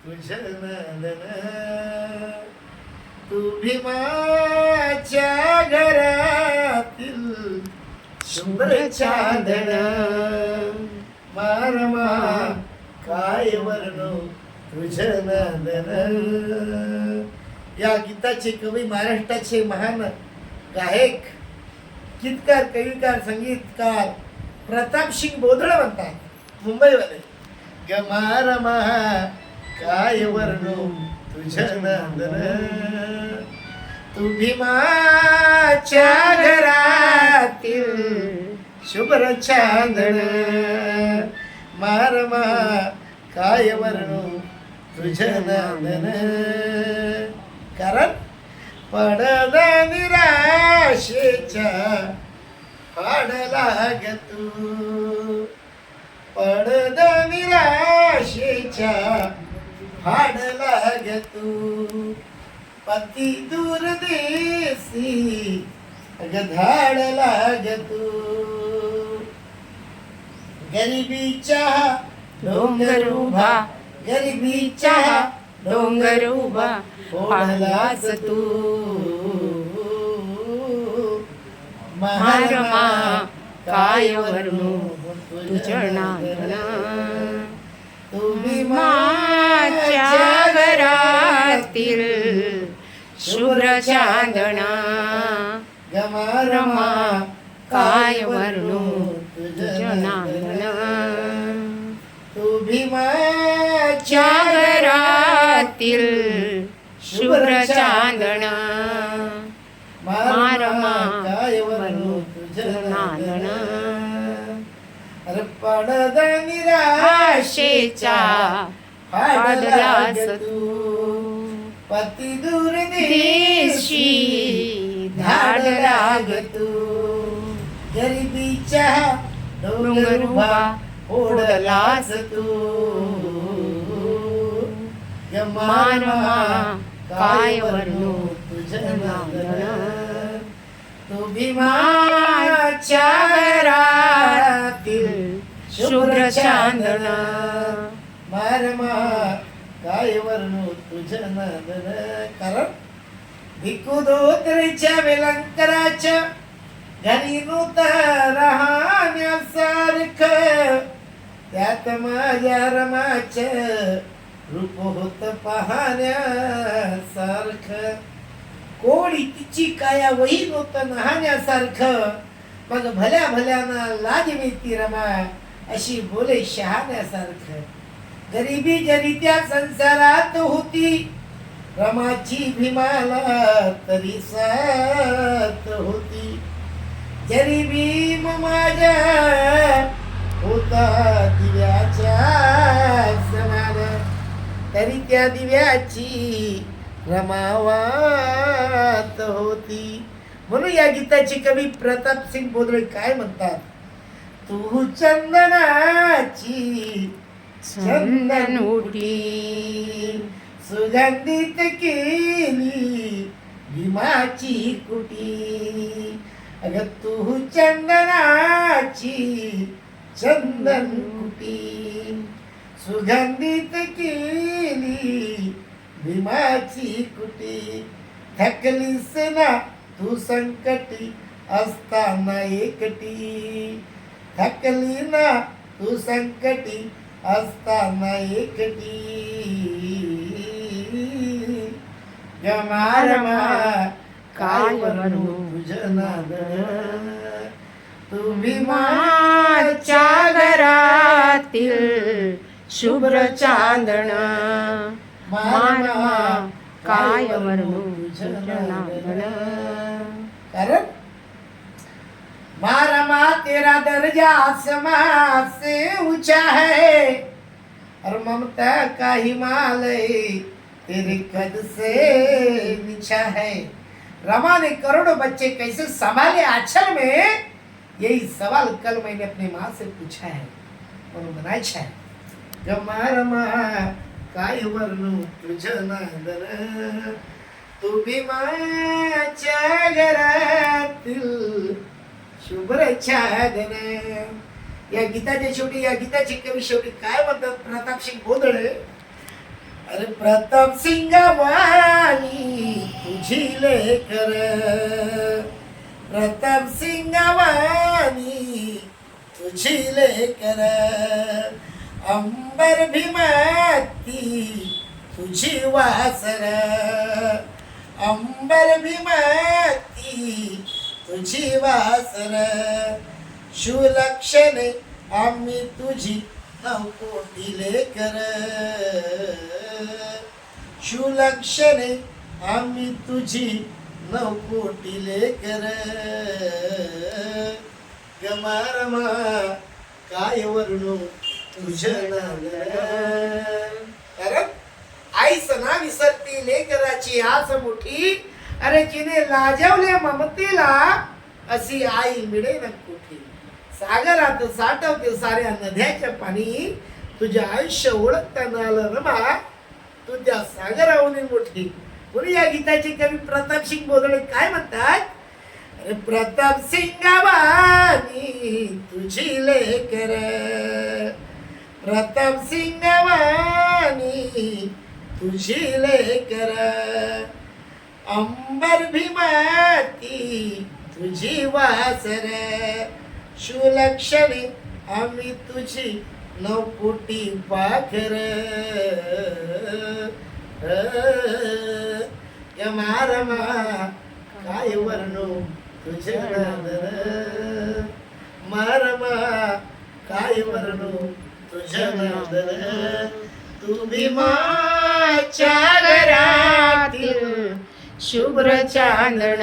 तुझ नंदन तू भीमाच्या घरातील शुभ्र चांदण मारमा काय वर्णू तुझ नंदन. या गीताचे कवी महाराष्ट्राचे महान गायक, गीतकार, कविकार, संगीतकार प्रतापसिंग बोधळ म्हणतात, मुंबईवाले. गमारमा काय वर्णू तुझ नंदन तू भीमाच्या घरातील शुभ्र चांदण मारमा काय वर्णू तुझ नंदन. कारण पडल निराशेच्या पाडला ग तू, पडद निराशेच्या पाडला ग तू, पती दूर देसी धाडला ग तू. गरिबीच्या डोंगर उभा, गरिबीच्या डोंगर उभा पाहलास तू. मारमा काय वर्णू तुझ नांदन तू भीमाच्या घरातील शुभ्र चांदण गमारमा काय वर्णू तुझ नांदन. तू भीमाच्या च्या घरातील शुभ्र चांदण मारमा काय वर्णू तुझ नांदन. अरे पडद निराशेच्या पाडलास तू, पती दूर देशी धाडला ग तू. गरिबीच्या डोंगर उभा ओढलास तू. मारमा काय वर्णू तुझ नांदन. तू भीमाच्या घरातील शुभ्र चांदण मारमा काय वर्णू तुझ नंदन. कारण भिकू धोत्रेच्या वेलंकराच्या घरी नूत राहण्यासारखं त्यात माझ्या रमाचं रूप होत पाहण्यासारखं. कोणी तिची काया वही होत नहाण्यासारखं. मग भल्या भल्याना लाज मिळती रमा अशी बोले शहाण्यासारखं. गरिबी जरी त्या संसारात होती रमाची भीमाला तरी साथ होती. जरी भीम माझ्या होता दिव्याच्या समान तरी त्या दिव्याची रमावात होती. म्हणून या गीताचे कवी प्रतापसिंग बोधळे काय म्हणतात. तू चंदनाची चंदन उटी सुगंधित केली भीमाची कुटी. अग तू चंदनाची चंदन कुटी सुगंधित केली भीमाची कुटी. थकलीस ना तू संकटी असताना एकटी. थकली ना तू संकटी असताना एकटी. गमारमा काय वर्णू तुझ नांदन तू भीमाच्या घरातील शुभ्र चांदण मारमा काय वर्णू तुझ नांदन. कारण मारमा तेरा दर्जा आसमां से ऊंचा है और ममता का हिमालय तेरे कद से नीचा है. रमा ने करोड़ों बच्चे कैसे संभाले आंचल में, यही सवाल कल मैंने अपनी माँ से पूछा है और बनाया है. गमारमा काय वर्णू तुझ नांदन तू भीमाच्या घरातील शुभ्र चांदण. या गीताच्या शेवटी, या गीताचे कवी शेवटी काय म्हणतात प्रतापसिंग बोधळे. अरे प्रताप सिंग वाणी तुझी लेकर, प्रताप सिंग वाणी तुझी लेकर, अंबर भीमाती तुझी वासर, अंबर भीमाती तुझी वासर, शिवलक्षणे आम्ही तुझी 9 कोटी लेकर, शिवलक्षणे आम्ही तुझी 9 कोटी लेकर, गमारमा काय वर्णू तुझं कारण आई सणा विसरती लेकराची आस मोठी, अरे जिने लाजवले ममतेला अशी आई मिळे न कुठे, सागरात साठवते साऱ्या नद्याच्या पाणी, तुझे आयुष्य ओळखताना आलं रमा तू त्या सागराहून मोठी. म्हणून या गीताचे कवी प्रताप सिंग बोधळे काय म्हणतात, अरे प्रताप सिंग वाणी तुझी लेकर, प्रताप सिंग वाणी तुझी लेकर, अंबर भीमाती तुझी वासर, शिवलक्षणे आम्ही तुझी 9 कोटी पाखर, मारमा काय वर्णू तुझे नादर, मारमा काय वर्णू तुझे नादर, तू भीमाच्या घरातील शुभ्र चांदण